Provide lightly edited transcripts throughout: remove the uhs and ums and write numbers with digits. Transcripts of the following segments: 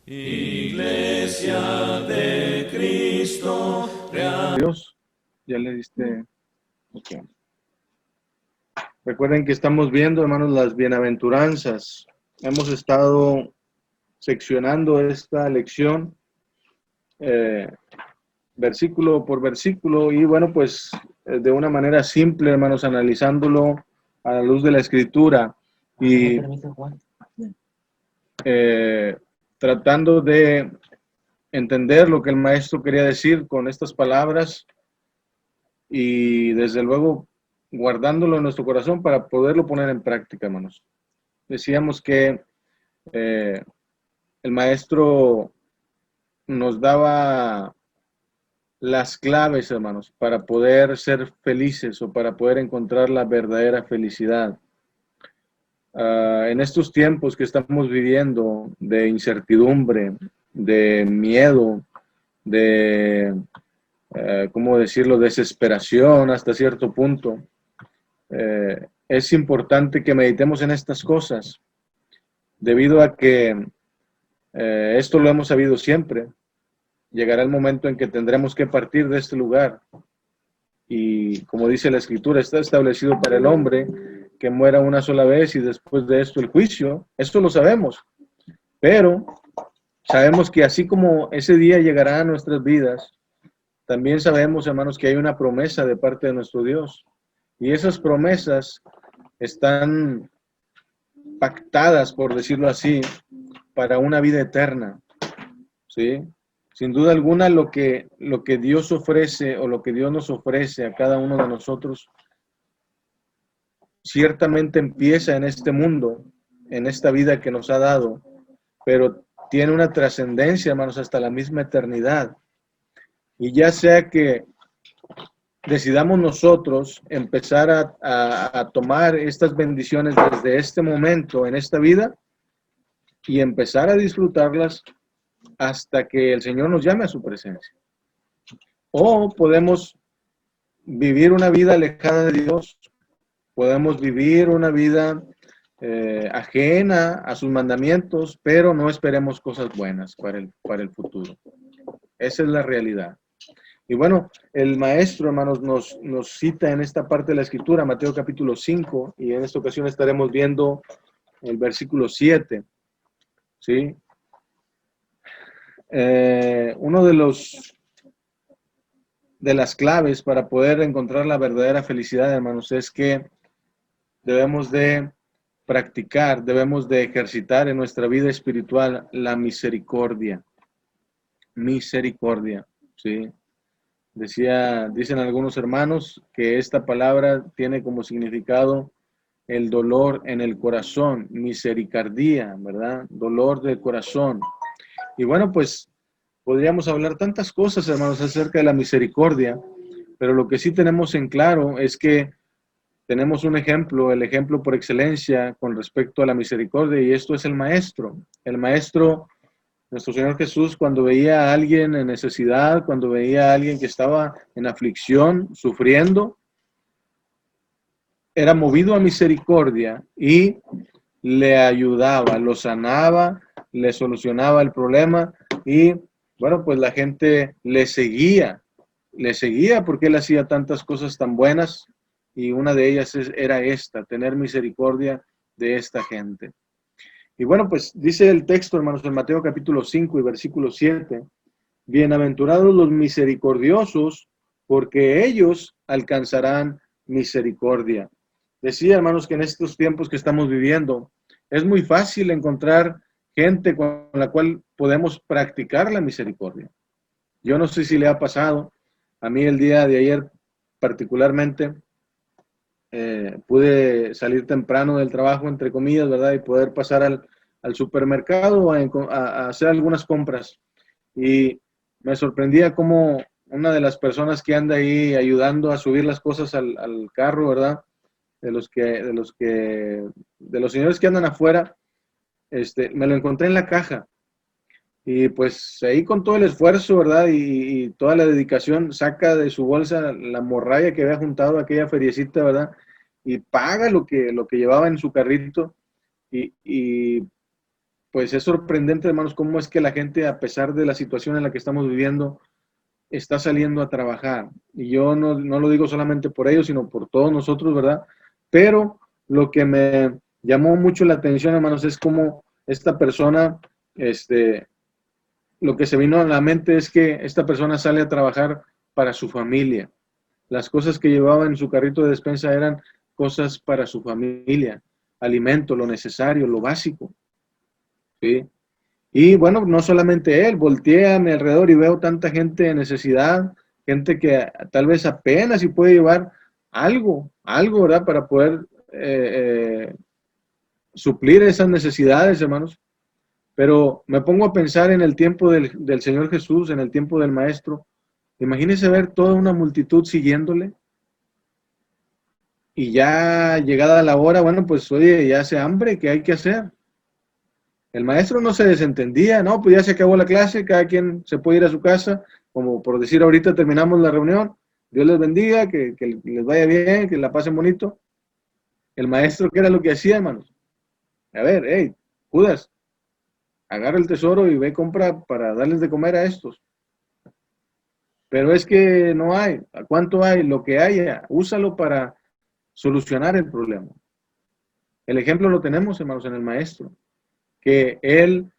Iglesia de Cristo, Dios, ya le diste. Okay. Recuerden que estamos viendo, hermanos, las bienaventuranzas. Hemos estado seccionando esta lección versículo por versículo y bueno, pues de una manera simple, hermanos, analizándolo a la luz de la Escritura y tratando de entender lo que el maestro quería decir con estas palabras y desde luego guardándolo en nuestro corazón para poderlo poner en práctica, hermanos. Decíamos que el maestro nos daba las claves, hermanos, para poder ser felices o para poder encontrar la verdadera felicidad. En estos tiempos que estamos viviendo de incertidumbre, de miedo, de, ¿cómo decirlo?, desesperación hasta cierto punto, es importante que meditemos en estas cosas, debido a que esto lo hemos sabido siempre. Llegará el momento en que tendremos que partir de este lugar. Y como dice la Escritura, está establecido para el hombre que muera una sola vez y después de esto el juicio. Esto lo sabemos. Pero sabemos que así como ese día llegará a nuestras vidas, también sabemos, hermanos, que hay una promesa de parte de nuestro Dios. Y esas promesas están pactadas, por decirlo así, para una vida eterna. ¿Sí? Sin duda alguna, lo que Dios ofrece o lo que Dios nos ofrece a cada uno de nosotros, ciertamente empieza en este mundo, en esta vida que nos ha dado, pero tiene una trascendencia, hermanos, hasta la misma eternidad. Y ya sea que decidamos nosotros empezar a tomar estas bendiciones desde este momento, en esta vida, y empezar a disfrutarlas hasta que el Señor nos llame a su presencia. O podemos vivir una vida alejada de Dios, podemos vivir una vida ajena a sus mandamientos, pero no esperemos cosas buenas para el futuro. Esa es la realidad. Y bueno, el maestro, hermanos, nos cita en esta parte de la Escritura, Mateo capítulo 5, y en esta ocasión estaremos viendo el versículo 7. ¿Sí? Uno de las claves para poder encontrar la verdadera felicidad, hermanos, es que debemos de practicar, debemos de ejercitar en nuestra vida espiritual la misericordia. Misericordia, ¿sí? Dicen algunos hermanos que esta palabra tiene como significado el dolor en el corazón, misericordia, ¿verdad? Dolor del corazón. Y bueno, pues podríamos hablar tantas cosas, hermanos, acerca de la misericordia, pero lo que sí tenemos en claro es que tenemos un ejemplo, el ejemplo por excelencia con respecto a la misericordia, y esto es el Maestro. El Maestro, nuestro Señor Jesús, cuando veía a alguien en necesidad, cuando veía a alguien que estaba en aflicción, sufriendo, era movido a misericordia y le ayudaba, lo sanaba, le solucionaba el problema y, bueno, pues la gente le seguía porque él hacía tantas cosas tan buenas y una de ellas era esta, tener misericordia de esta gente. Y bueno, pues dice el texto, hermanos, en Mateo capítulo 5 y versículo 7, bienaventurados los misericordiosos, porque ellos alcanzarán misericordia. Decía, hermanos, que en estos tiempos que estamos viviendo, es muy fácil encontrar gente con la cual podemos practicar la misericordia. Yo no sé si le ha pasado, a mí el día de ayer particularmente, pude salir temprano del trabajo, entre comillas, ¿verdad? Y poder pasar al supermercado a hacer algunas compras. Y me sorprendía cómo una de las personas que anda ahí ayudando a subir las cosas al carro, ¿verdad? De los señores que andan afuera, me lo encontré en la caja. Y pues ahí con todo el esfuerzo, ¿verdad? Y toda la dedicación, saca de su bolsa la morralla que había juntado aquella feriecita, ¿verdad? Y paga lo que llevaba en su carrito. Y pues es sorprendente, hermanos, cómo es que la gente, a pesar de la situación en la que estamos viviendo, está saliendo a trabajar. Y yo no lo digo solamente por ellos, sino por todos nosotros, ¿verdad? Pero lo que me llamó mucho la atención, hermanos, es cómo esta persona, lo que se vino a la mente es que esta persona sale a trabajar para su familia. Las cosas que llevaba en su carrito de despensa eran cosas para su familia, alimento, lo necesario, lo básico, ¿sí? Y bueno, no solamente él, volteé a mi alrededor y veo tanta gente en necesidad, gente que tal vez apenas si puede llevar algo, ¿verdad? Para poder suplir esas necesidades, hermanos. Pero me pongo a pensar en el tiempo del Señor Jesús, en el tiempo del Maestro. Imagínese ver toda una multitud siguiéndole y ya llegada la hora, bueno, pues oye, ya hace hambre, ¿qué hay que hacer? El maestro no se desentendía, no, pues ya se acabó la clase, cada quien se puede ir a su casa, como por decir ahorita terminamos la reunión, Dios les bendiga, que les vaya bien, que la pasen bonito. El maestro, ¿qué era lo que hacía, hermanos? A ver, hey, Judas, agarra el tesoro y ve y compra para darles de comer a estos. Pero es que no hay, ¿a cuánto hay? Lo que haya, úsalo para solucionar el problema. El ejemplo lo tenemos, hermanos, en el maestro, que él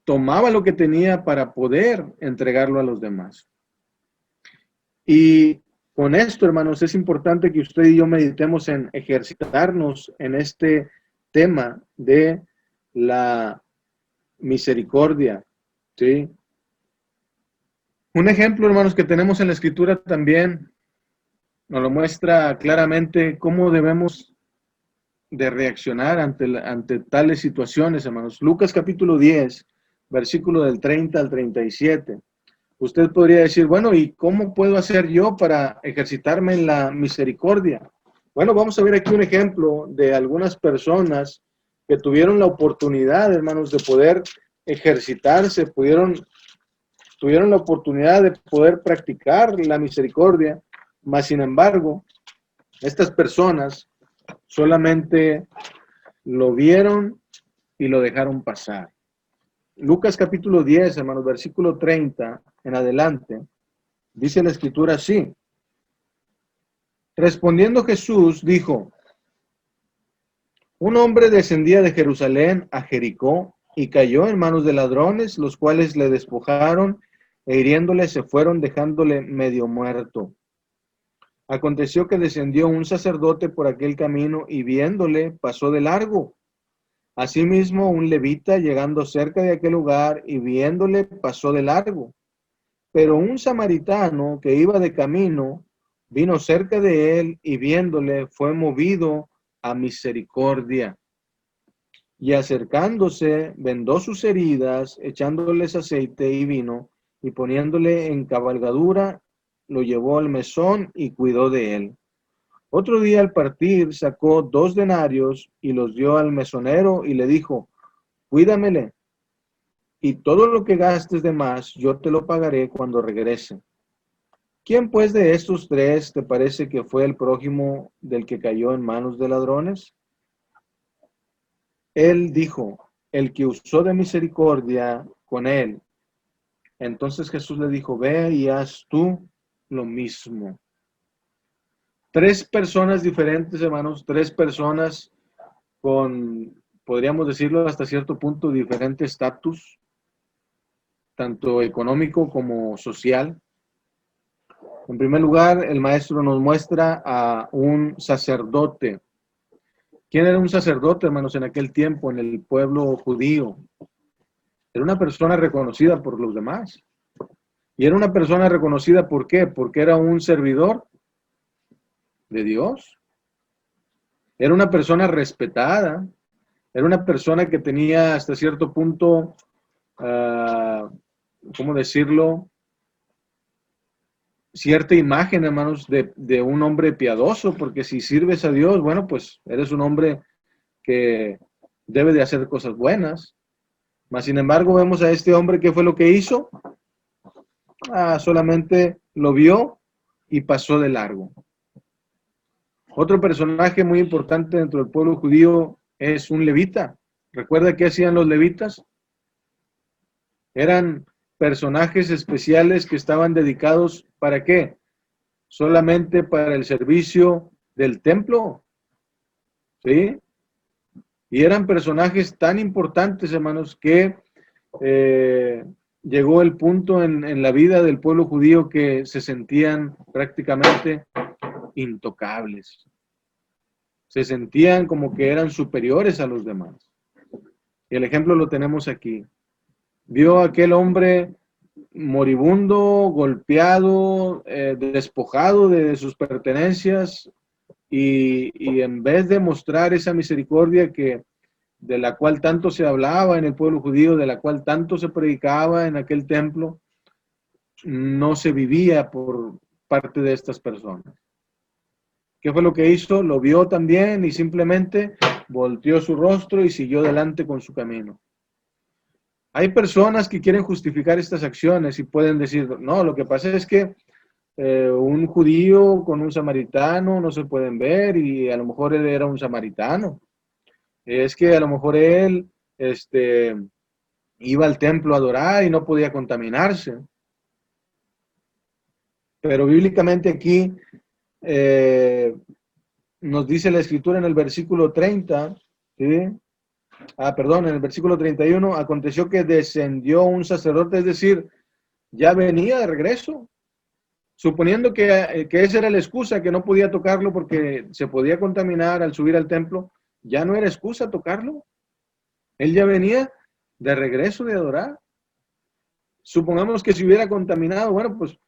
tomaba lo que tenía para poder entregarlo a los demás. Y con esto, hermanos, es importante que usted y yo meditemos en ejercitarnos en este tema de la misericordia, ¿sí? Un ejemplo, hermanos, que tenemos en la Escritura también nos lo muestra claramente cómo debemos de reaccionar ante tales situaciones, hermanos. Lucas capítulo 10, versículo del 30 al 37. Usted podría decir, bueno, ¿y cómo puedo hacer yo para ejercitarme en la misericordia? Bueno, vamos a ver aquí un ejemplo de algunas personas que tuvieron la oportunidad, hermanos, de poder ejercitarse, tuvieron la oportunidad de poder practicar la misericordia, mas sin embargo, estas personas solamente lo vieron y lo dejaron pasar. Lucas capítulo 10, hermanos, versículo 30 en adelante, dice la escritura así. Respondiendo Jesús dijo, un hombre descendía de Jerusalén a Jericó y cayó en manos de ladrones, los cuales le despojaron e hiriéndole se fueron dejándole medio muerto. Aconteció que descendió un sacerdote por aquel camino y viéndole pasó de largo. Asimismo, un levita llegando cerca de aquel lugar y viéndole pasó de largo. Pero un samaritano que iba de camino vino cerca de él y viéndole fue movido a misericordia. Y acercándose, vendó sus heridas, echándoles aceite y vino, y poniéndole en cabalgadura, lo llevó al mesón y cuidó de él. Otro día al partir sacó 2 denarios y los dio al mesonero y le dijo, cuídamele, y todo lo que gastes de más yo te lo pagaré cuando regrese. ¿Quién pues de estos 3 te parece que fue el prójimo del que cayó en manos de ladrones? Él dijo, el que usó de misericordia con él. Entonces Jesús le dijo, ve y haz tú lo mismo. 3 personas diferentes, hermanos, 3 personas con, podríamos decirlo hasta cierto punto, diferente estatus, tanto económico como social. En primer lugar, el maestro nos muestra a un sacerdote. ¿Quién era un sacerdote, hermanos, en aquel tiempo, en el pueblo judío? Era una persona reconocida por los demás. Y era una persona reconocida, ¿por qué? Porque era un servidor de Dios. Era una persona respetada. Era una persona que tenía hasta cierto punto, ¿cómo decirlo? Cierta imagen, hermanos, de un hombre piadoso, porque si sirves a Dios, bueno, pues eres un hombre que debe de hacer cosas buenas. Mas, sin embargo, vemos a este hombre, ¿qué fue lo que hizo? Solamente lo vio y pasó de largo. Otro personaje muy importante dentro del pueblo judío es un levita. ¿Recuerda qué hacían los levitas? Eran personajes especiales que estaban dedicados, ¿para qué? Solamente para el servicio del templo, ¿sí? Y eran personajes tan importantes, hermanos, que llegó el punto en la vida del pueblo judío que se sentían prácticamente intocables. Se sentían como que eran superiores a los demás. Y el ejemplo lo tenemos aquí. Vio a aquel hombre moribundo, golpeado, despojado de sus pertenencias, y en vez de mostrar esa misericordia de la cual tanto se hablaba en el pueblo judío, de la cual tanto se predicaba en aquel templo, no se vivía por parte de estas personas. ¿Qué fue lo que hizo? Lo vio también y simplemente volteó su rostro y siguió adelante con su camino. Hay personas que quieren justificar estas acciones y pueden decir, no, lo que pasa es que un judío con un samaritano no se pueden ver y a lo mejor él era un samaritano. Es que a lo mejor él iba al templo a adorar y no podía contaminarse. Pero bíblicamente aquí nos dice la escritura en el versículo 30, ¿sí? En el versículo 31, aconteció que descendió un sacerdote, es decir, ya venía de regreso, suponiendo que esa era la excusa, que no podía tocarlo porque se podía contaminar al subir al templo, ya no era excusa tocarlo. Él ya venía de regreso de adorar. Supongamos que se hubiera contaminado, bueno, pues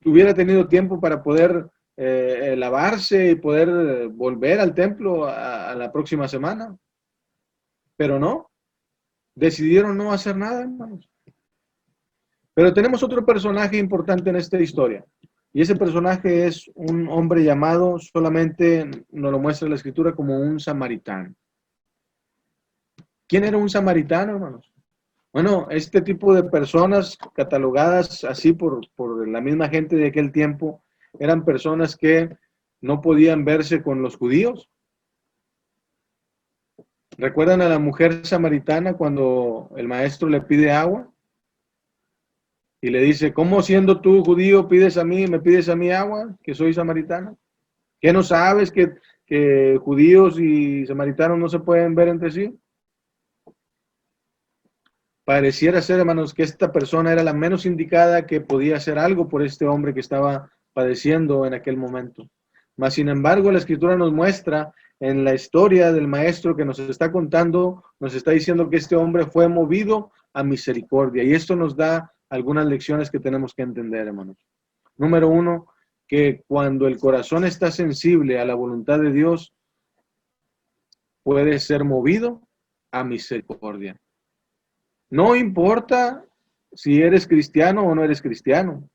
hubiera tenido tiempo para poder lavarse y poder volver al templo a la próxima semana. Pero no, decidieron no hacer nada, hermanos. Pero tenemos otro personaje importante en esta historia. Y ese personaje es un hombre llamado, solamente nos lo muestra la escritura, como un samaritano. ¿Quién era un samaritano, hermanos? Bueno, este tipo de personas catalogadas así por la misma gente de aquel tiempo, eran personas que no podían verse con los judíos. ¿Recuerdan a la mujer samaritana cuando el maestro le pide agua? Y le dice, ¿cómo siendo tú judío me pides a mí agua, que soy samaritana? ¿Qué no sabes que judíos y samaritanos no se pueden ver entre sí? Pareciera ser, hermanos, que esta persona era la menos indicada que podía hacer algo por este hombre que estaba padeciendo en aquel momento. Mas, sin embargo, la escritura nos muestra en la historia del maestro que nos está contando, nos está diciendo que este hombre fue movido a misericordia. Y esto nos da algunas lecciones que tenemos que entender, hermanos. Número uno, que cuando el corazón está sensible a la voluntad de Dios, puede ser movido a misericordia. No importa si eres cristiano o no eres cristiano.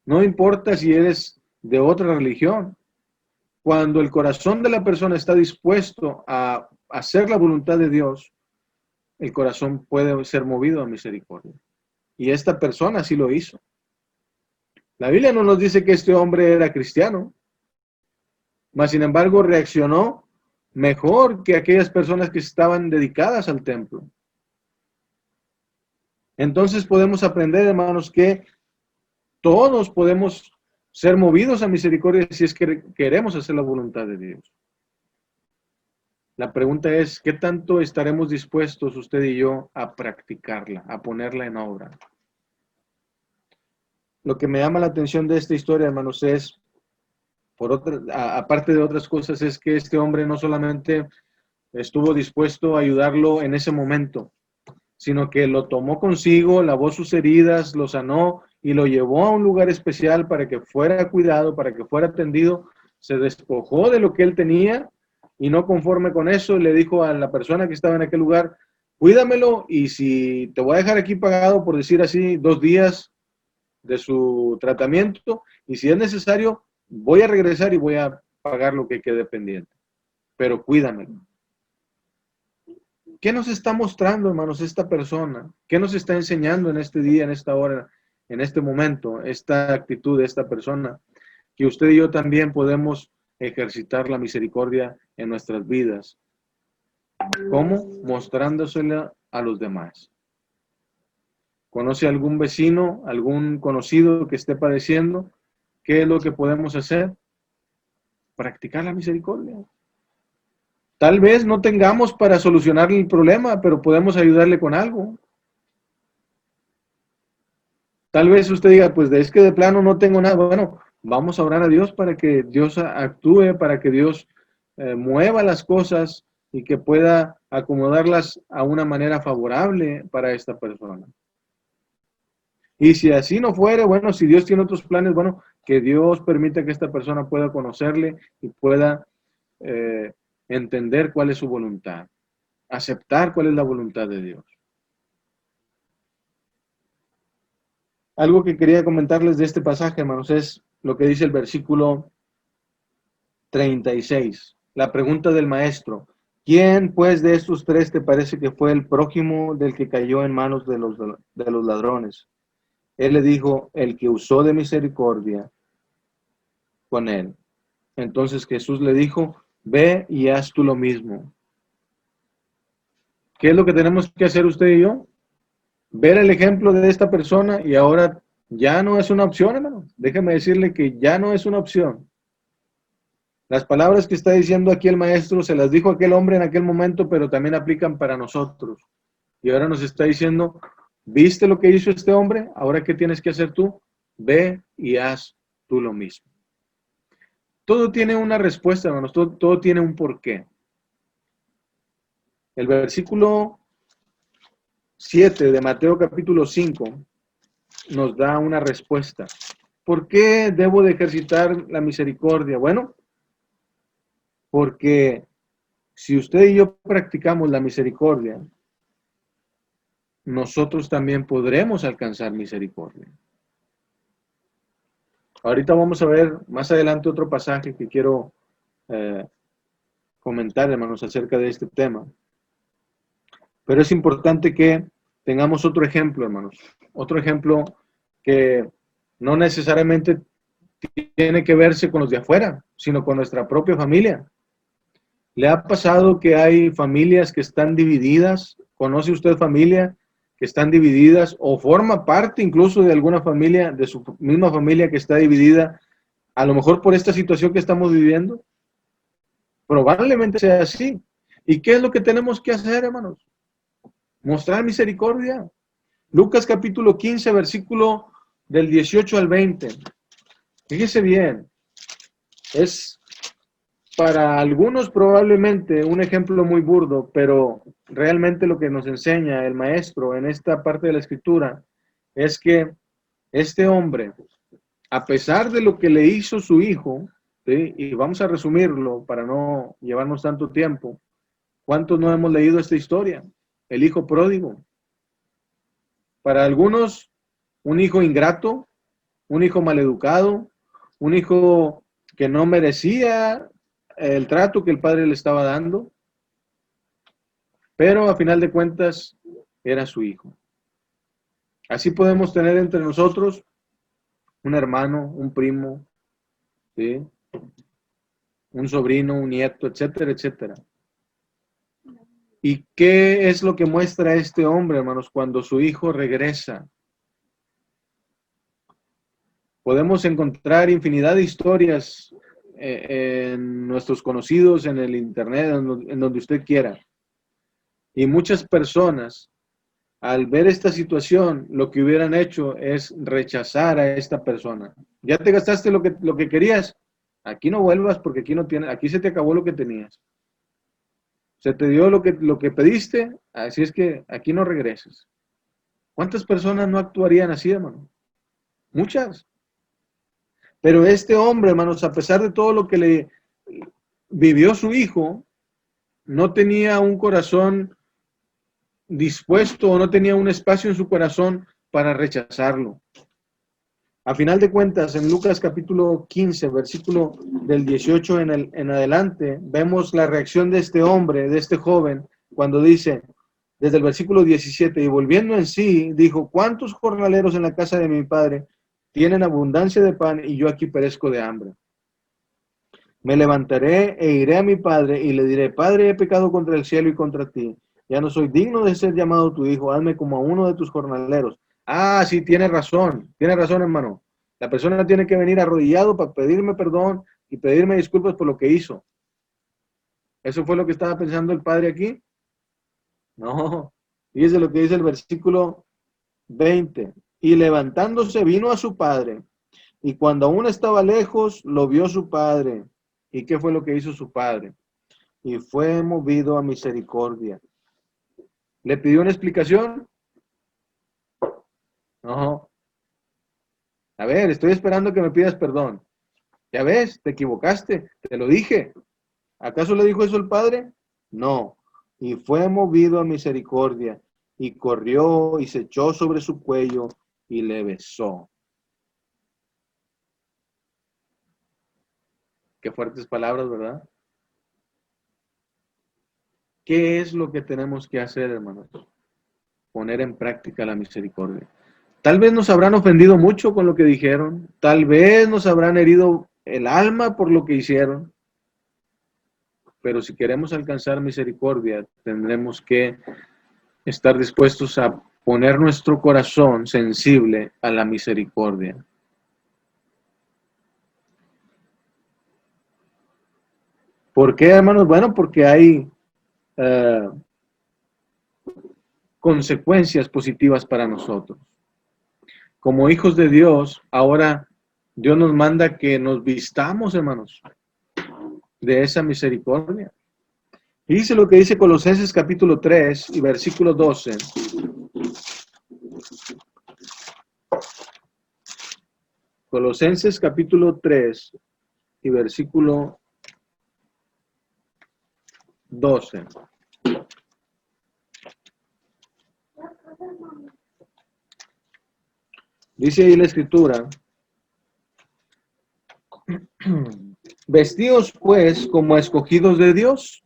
No importa si eres de otra religión. Cuando el corazón de la persona está dispuesto a hacer la voluntad de Dios, el corazón puede ser movido a misericordia. Y esta persona sí lo hizo. La Biblia no nos dice que este hombre era cristiano, mas sin embargo reaccionó mejor que aquellas personas que estaban dedicadas al templo. Entonces podemos aprender, hermanos, que todos podemos ser movidos a misericordia si es que queremos hacer la voluntad de Dios. La pregunta es, ¿qué tanto estaremos dispuestos usted y yo a practicarla, a ponerla en obra? Lo que me llama la atención de esta historia, hermanos, es, aparte de otras cosas, es que este hombre no solamente estuvo dispuesto a ayudarlo en ese momento, sino que lo tomó consigo, lavó sus heridas, lo sanó y lo llevó a un lugar especial para que fuera cuidado, para que fuera atendido. Se despojó de lo que él tenía y no conforme con eso, le dijo a la persona que estaba en aquel lugar, cuídamelo y si te voy a dejar aquí pagado, por decir así, 2 días de su tratamiento y si es necesario, voy a regresar y voy a pagar lo que quede pendiente, pero cuídamelo. ¿Qué nos está mostrando, hermanos, esta persona? ¿Qué nos está enseñando en este día, en esta hora, en este momento, esta actitud de esta persona? Que usted y yo también podemos ejercitar la misericordia en nuestras vidas. ¿Cómo? Mostrándosela a los demás. ¿Conoce algún vecino, algún conocido que esté padeciendo? ¿Qué es lo que podemos hacer? Practicar la misericordia. Tal vez no tengamos para solucionarle el problema, pero podemos ayudarle con algo. Tal vez usted diga, pues es que de plano no tengo nada. Bueno, vamos a orar a Dios para que Dios actúe, para que Dios mueva las cosas y que pueda acomodarlas a una manera favorable para esta persona. Y si así no fuere, bueno, si Dios tiene otros planes, bueno, que Dios permita que esta persona pueda conocerle y pueda entender cuál es su voluntad, aceptar cuál es la voluntad de Dios. Algo que quería comentarles de este pasaje, hermanos, es lo que dice el versículo 36. La pregunta del maestro: ¿quién pues de estos tres te parece que fue el prójimo del que cayó en manos de los ladrones? Él le dijo: el que usó de misericordia con él. Entonces Jesús le dijo: ve y haz tú lo mismo. ¿Qué es lo que tenemos que hacer usted y yo? Ver el ejemplo de esta persona, y ahora ya no es una opción, hermano. Déjeme decirle que ya no es una opción. Las palabras que está diciendo aquí el maestro se las dijo aquel hombre en aquel momento, pero también aplican para nosotros. Y ahora nos está diciendo: ¿viste lo que hizo este hombre? Ahora, ¿qué tienes que hacer tú? Ve y haz tú lo mismo. Todo tiene una respuesta, hermanos. Todo tiene un porqué. El versículo 7 de Mateo capítulo 5 nos da una respuesta. ¿Por qué debo de ejercitar la misericordia? Bueno, porque si usted y yo practicamos la misericordia, nosotros también podremos alcanzar misericordia. Ahorita vamos a ver más adelante otro pasaje que quiero comentar, hermanos, acerca de este tema. Pero es importante que tengamos otro ejemplo, hermanos. Otro ejemplo que no necesariamente tiene que verse con los de afuera, sino con nuestra propia familia. ¿Le ha pasado que hay familias que están divididas? ¿Conoce usted familia que están divididas o forma parte incluso de alguna familia, de su misma familia que está dividida, a lo mejor por esta situación que estamos viviendo? Probablemente sea así. ¿Y qué es lo que tenemos que hacer, hermanos? Mostrar misericordia. Lucas capítulo 15, versículo del 18 al 20. Fíjese bien, es para algunos probablemente un ejemplo muy burdo, pero realmente lo que nos enseña el maestro en esta parte de la escritura es que este hombre, a pesar de lo que le hizo su hijo, ¿sí? Y vamos a resumirlo para no llevarnos tanto tiempo, ¿cuántos no hemos leído esta historia? El hijo pródigo. Para algunos, un hijo ingrato, un hijo maleducado, un hijo que no merecía el trato que el padre le estaba dando, pero a final de cuentas era su hijo. Así podemos tener entre nosotros un hermano, un primo, ¿sí? Un sobrino, un nieto, etcétera, etcétera. ¿Y qué es lo que muestra este hombre, hermanos, cuando su hijo regresa? Podemos encontrar infinidad de historias en nuestros conocidos, en el internet, en donde usted quiera. Y muchas personas, al ver esta situación, lo que hubieran hecho es rechazar a esta persona. Ya te gastaste lo que querías, aquí no vuelvas porque aquí no tienes, aquí se te acabó lo que tenías. Se te dio lo que pediste, así es que aquí no regreses. ¿Cuántas personas no actuarían así, hermano? Muchas. Pero este hombre, hermanos, a pesar de todo lo que le vivió su hijo, no tenía un corazón dispuesto o no tenía un espacio en su corazón para rechazarlo. A final de cuentas, en Lucas capítulo 15, versículo del 18 en adelante, vemos la reacción de este hombre, de este joven, cuando dice, desde el versículo 17, y volviendo en sí, dijo: ¿cuántos jornaleros en la casa de mi padre tienen abundancia de pan y yo aquí perezco de hambre? Me levantaré e iré a mi padre y le diré, Padre, he pecado contra el cielo y contra ti. Ya no soy digno de ser llamado tu hijo. Hazme como a uno de tus jornaleros. Ah, sí, tiene razón, hermano. La persona tiene que venir arrodillado para pedirme perdón y pedirme disculpas por lo que hizo. ¿Eso fue lo que estaba pensando el padre aquí? No. Fíjese lo que dice el versículo 20. Y levantándose vino a su padre. Y cuando aún estaba lejos, lo vio su padre. ¿Y qué fue lo que hizo su padre? Y fue movido a misericordia. ¿Le pidió una explicación? No. A ver, estoy esperando que me pidas perdón. Ya ves, te equivocaste, te lo dije. ¿Acaso le dijo eso el padre? No. Y fue movido a misericordia, y corrió y se echó sobre su cuello y le besó. Qué fuertes palabras, ¿verdad? ¿Qué es lo que tenemos que hacer, hermanos? Poner en práctica la misericordia. Tal vez nos habrán ofendido mucho con lo que dijeron, tal vez nos habrán herido el alma por lo que hicieron, pero si queremos alcanzar misericordia, tendremos que estar dispuestos a poner nuestro corazón sensible a la misericordia. ¿Por qué, hermanos? Bueno, porque hay consecuencias positivas para nosotros. Como hijos de Dios, ahora Dios nos manda que nos vistamos, hermanos, de esa misericordia. Y dice lo que dice Colosenses capítulo 3 y versículo 12. Colosenses capítulo 3 y versículo 12. Dice ahí la escritura, vestidos pues como escogidos de Dios,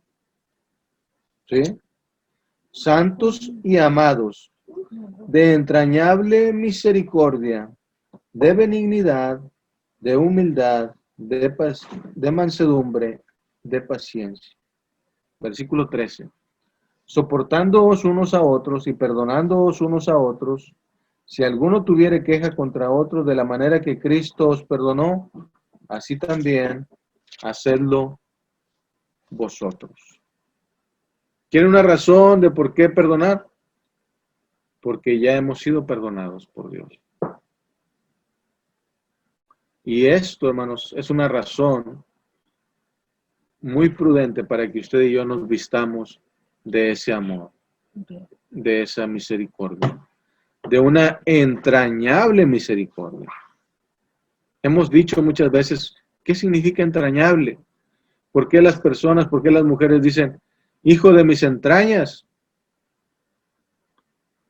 ¿sí? Santos y amados, de entrañable misericordia, de benignidad, de humildad, de mansedumbre, de paciencia. Versículo 13. Soportándoos unos a otros y perdonándoos unos a otros, si alguno tuviere queja contra otro de la manera que Cristo os perdonó, así también hacedlo vosotros. ¿Quiere una razón de por qué perdonar? Porque ya hemos sido perdonados por Dios. Y esto, hermanos, es una razón muy prudente para que usted y yo nos vistamos de ese amor, de esa misericordia, de una entrañable misericordia. Hemos dicho muchas veces, ¿qué significa entrañable? ¿Por qué las personas, por qué las mujeres dicen, hijo de mis entrañas?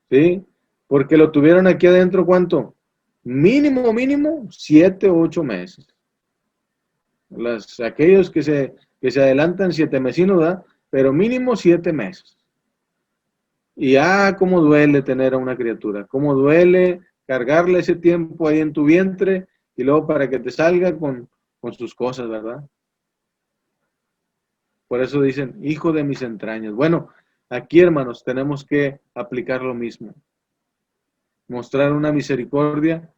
¿Sí? Porque lo tuvieron aquí adentro, ¿cuánto? Mínimo, 7 o 8 meses. Aquellos que se adelantan 7 mesinos, ¿verdad? Pero mínimo 7 meses. Y cómo duele tener a una criatura, cómo duele cargarle ese tiempo ahí en tu vientre y luego para que te salga con sus cosas, ¿verdad? Por eso dicen, hijo de mis entrañas. Bueno, aquí, hermanos, tenemos que aplicar lo mismo. Mostrar una misericordia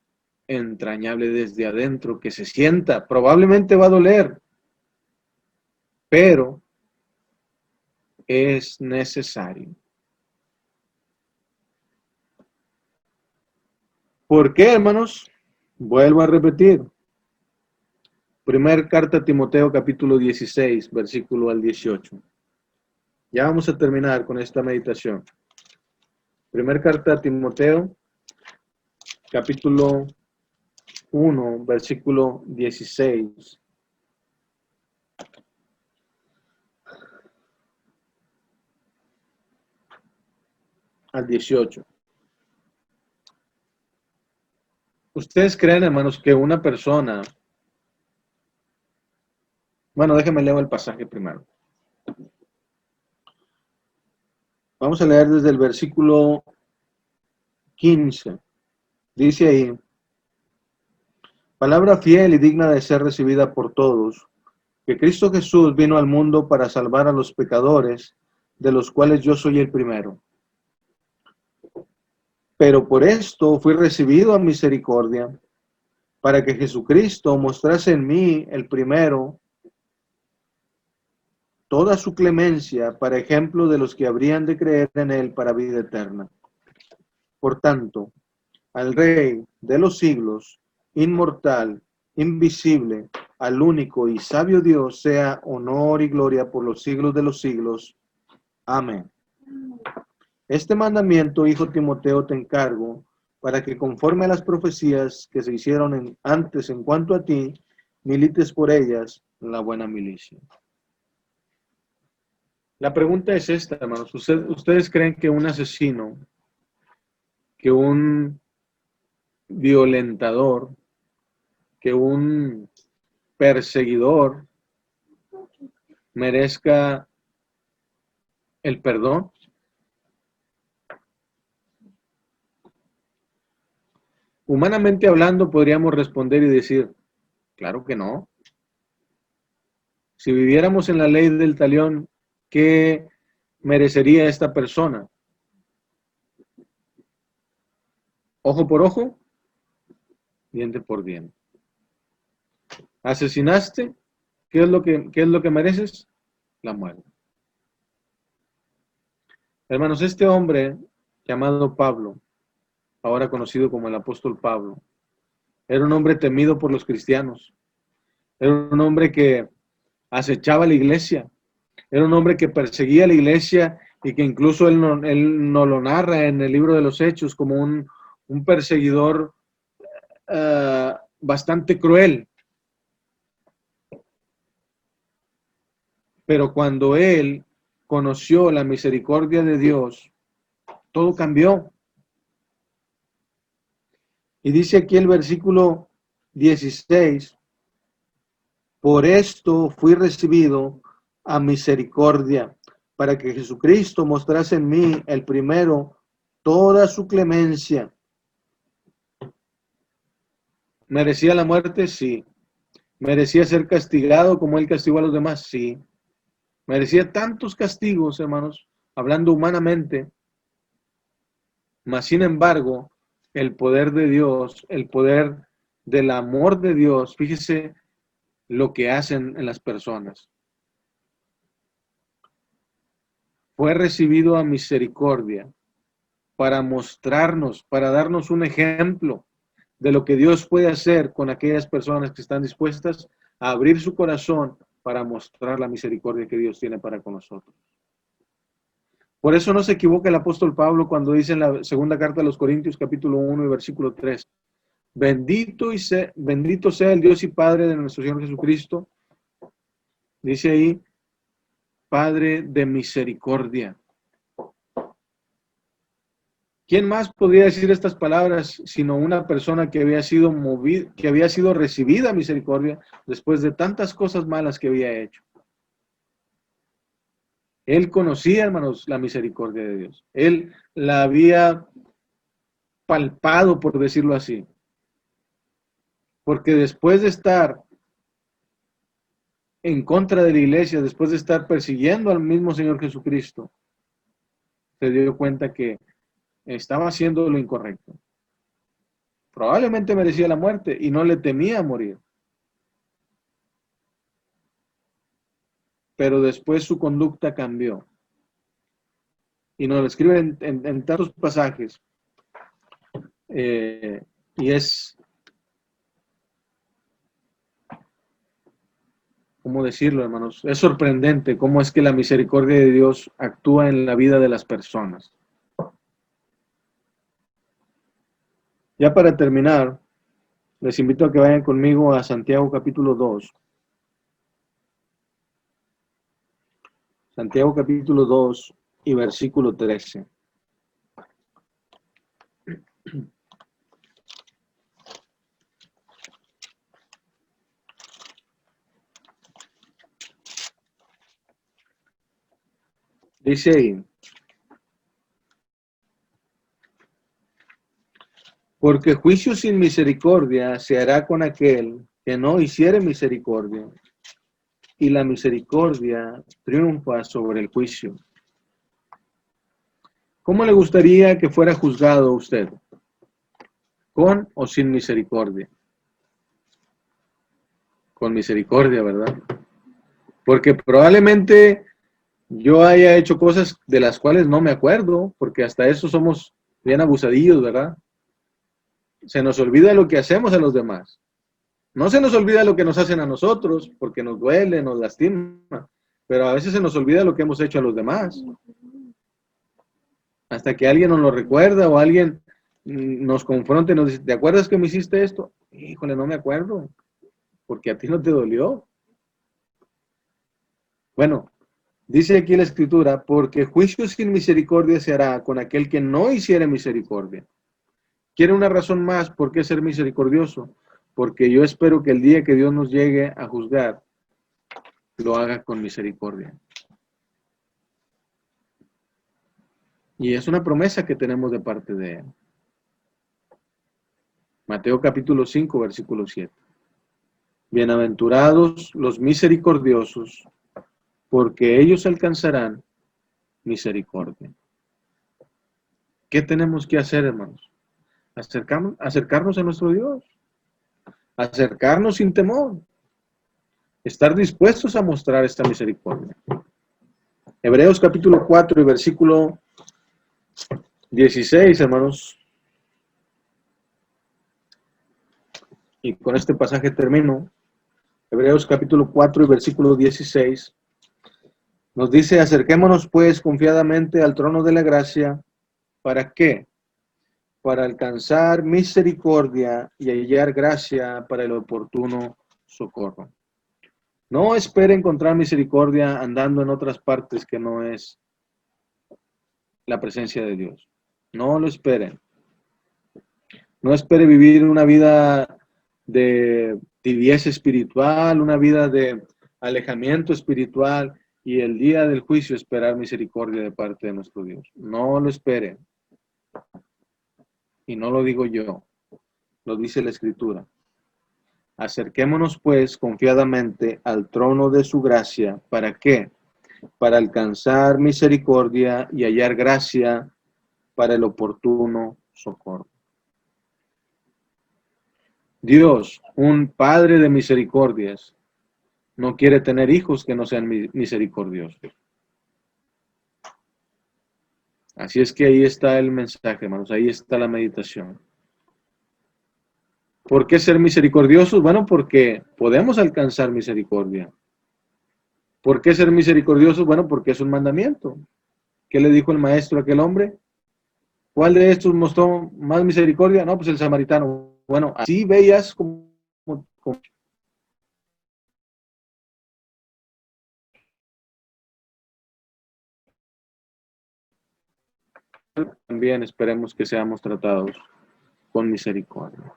entrañable desde adentro, que se sienta. Probablemente va a doler, pero es necesario. ¿Por qué, hermanos? Vuelvo a repetir. Primer carta a Timoteo, capítulo 16, versículo al 18. Ya vamos a terminar con esta meditación. Primer carta a Timoteo, capítulo 1, versículo 16. Al 18. ¿Ustedes creen, hermanos, que una persona... Bueno, déjenme leer el pasaje primero. Vamos a leer desde el versículo 15. Dice ahí, palabra fiel y digna de ser recibida por todos, que Cristo Jesús vino al mundo para salvar a los pecadores, de los cuales yo soy el primero. Pero por esto fui recibido a misericordia, para que Jesucristo mostrase en mí el primero toda su clemencia, para ejemplo de los que habrían de creer en él para vida eterna. Por tanto, al Rey de los siglos, inmortal, invisible, al único y sabio Dios, sea honor y gloria por los siglos de los siglos. Amén. Este mandamiento, hijo Timoteo, te encargo, para que conforme a las profecías que se hicieron antes en cuanto a ti, milites por ellas en la buena milicia. La pregunta es esta, hermanos. ¿Ustedes creen que un asesino, que un violentador, que un perseguidor merezca el perdón? Humanamente hablando, podríamos responder y decir, claro que no. Si viviéramos en la ley del talión, ¿qué merecería esta persona? Ojo por ojo, diente por diente. ¿Asesinaste? ¿Qué es lo que mereces? La muerte. Hermanos, este hombre llamado Pablo, ahora conocido como el apóstol Pablo, era un hombre temido por los cristianos. Era un hombre que acechaba la iglesia. Era un hombre que perseguía la iglesia y que incluso él no lo narra en el libro de los Hechos como un perseguidor bastante cruel. Pero cuando él conoció la misericordia de Dios, todo cambió. Y dice aquí el versículo 16, por esto fui recibido a misericordia, para que Jesucristo mostrase en mí el primero toda su clemencia. ¿Merecía la muerte? Sí. ¿Merecía ser castigado como él castigó a los demás? Sí. Merecía tantos castigos, hermanos, hablando humanamente, mas sin embargo, el poder de Dios, el poder del amor de Dios, fíjese lo que hacen en las personas. Fue recibido a misericordia para mostrarnos, para darnos un ejemplo de lo que Dios puede hacer con aquellas personas que están dispuestas a abrir su corazón para mostrar la misericordia que Dios tiene para con nosotros. Por eso no se equivoca el apóstol Pablo cuando dice en la segunda carta a los Corintios, capítulo 1 y versículo 3, bendito sea el Dios y Padre de nuestro Señor Jesucristo, dice ahí, Padre de misericordia. ¿Quién más podría decir estas palabras sino una persona que había sido movida, que había sido recibida misericordia después de tantas cosas malas que había hecho? Él conocía, hermanos, la misericordia de Dios. Él la había palpado, por decirlo así. Porque después de estar en contra de la iglesia, después de estar persiguiendo al mismo Señor Jesucristo, se dio cuenta que estaba haciendo lo incorrecto. Probablemente merecía la muerte y no le temía morir. Pero después su conducta cambió. Y nos lo escribe en tantos pasajes. Y es, ¿cómo decirlo, hermanos? Es sorprendente cómo es que la misericordia de Dios actúa en la vida de las personas. Ya para terminar, les invito a que vayan conmigo a Santiago capítulo 2. Santiago capítulo 2 y versículo 13. Dice ahí, porque juicio sin misericordia se hará con aquel que no hiciere misericordia. y la misericordia triunfa sobre el juicio. ¿Cómo le gustaría que fuera juzgado usted? ¿Con o sin misericordia? Con misericordia, ¿verdad? Porque probablemente yo haya hecho cosas de las cuales no me acuerdo, porque hasta eso somos bien abusadillos, ¿verdad? Se nos olvida lo que hacemos a los demás. No se nos olvida lo que nos hacen a nosotros, porque nos duele, nos lastima, pero a veces se nos olvida lo que hemos hecho a los demás. Hasta que alguien nos lo recuerda o alguien nos confronta y nos dice, ¿te acuerdas que me hiciste esto? Híjole, no me acuerdo, porque a ti no te dolió. Bueno, dice aquí la Escritura, porque juicio sin misericordia se hará con aquel que no hiciere misericordia. ¿Quiere una razón más por qué ser misericordioso? Porque yo espero que el día que Dios nos llegue a juzgar, lo haga con misericordia. Y es una promesa que tenemos de parte de Él. Mateo capítulo 5, versículo 7. Bienaventurados los misericordiosos, porque ellos alcanzarán misericordia. ¿Qué tenemos que hacer, hermanos? Acercarnos a nuestro Dios. Acercarnos sin temor. Estar dispuestos a mostrar esta misericordia. Hebreos capítulo 4 y versículo 16, hermanos. Y con este pasaje termino. Hebreos capítulo 4 y versículo 16. Nos dice, acerquémonos pues confiadamente al trono de la gracia. ¿Para qué? Para alcanzar misericordia y hallar gracia para el oportuno socorro. No espere encontrar misericordia andando en otras partes que no es la presencia de Dios. No lo espere. No espere vivir una vida de tibieza espiritual, una vida de alejamiento espiritual y el día del juicio esperar misericordia de parte de nuestro Dios. No lo espere. Y no lo digo yo, lo dice la Escritura. Acerquémonos pues confiadamente al trono de su gracia. ¿Para qué? Para alcanzar misericordia y hallar gracia para el oportuno socorro. Dios, un Padre de misericordias, no quiere tener hijos que no sean misericordiosos. Así es que ahí está el mensaje, hermanos, ahí está la meditación. ¿Por qué ser misericordiosos? Bueno, porque podemos alcanzar misericordia. ¿Por qué ser misericordiosos? Bueno, porque es un mandamiento. ¿Qué le dijo el maestro a aquel hombre? ¿Cuál de estos mostró más misericordia? No, pues el samaritano. Bueno, así veías como también esperemos que seamos tratados con misericordia.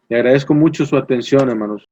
Le agradezco mucho su atención, hermanos.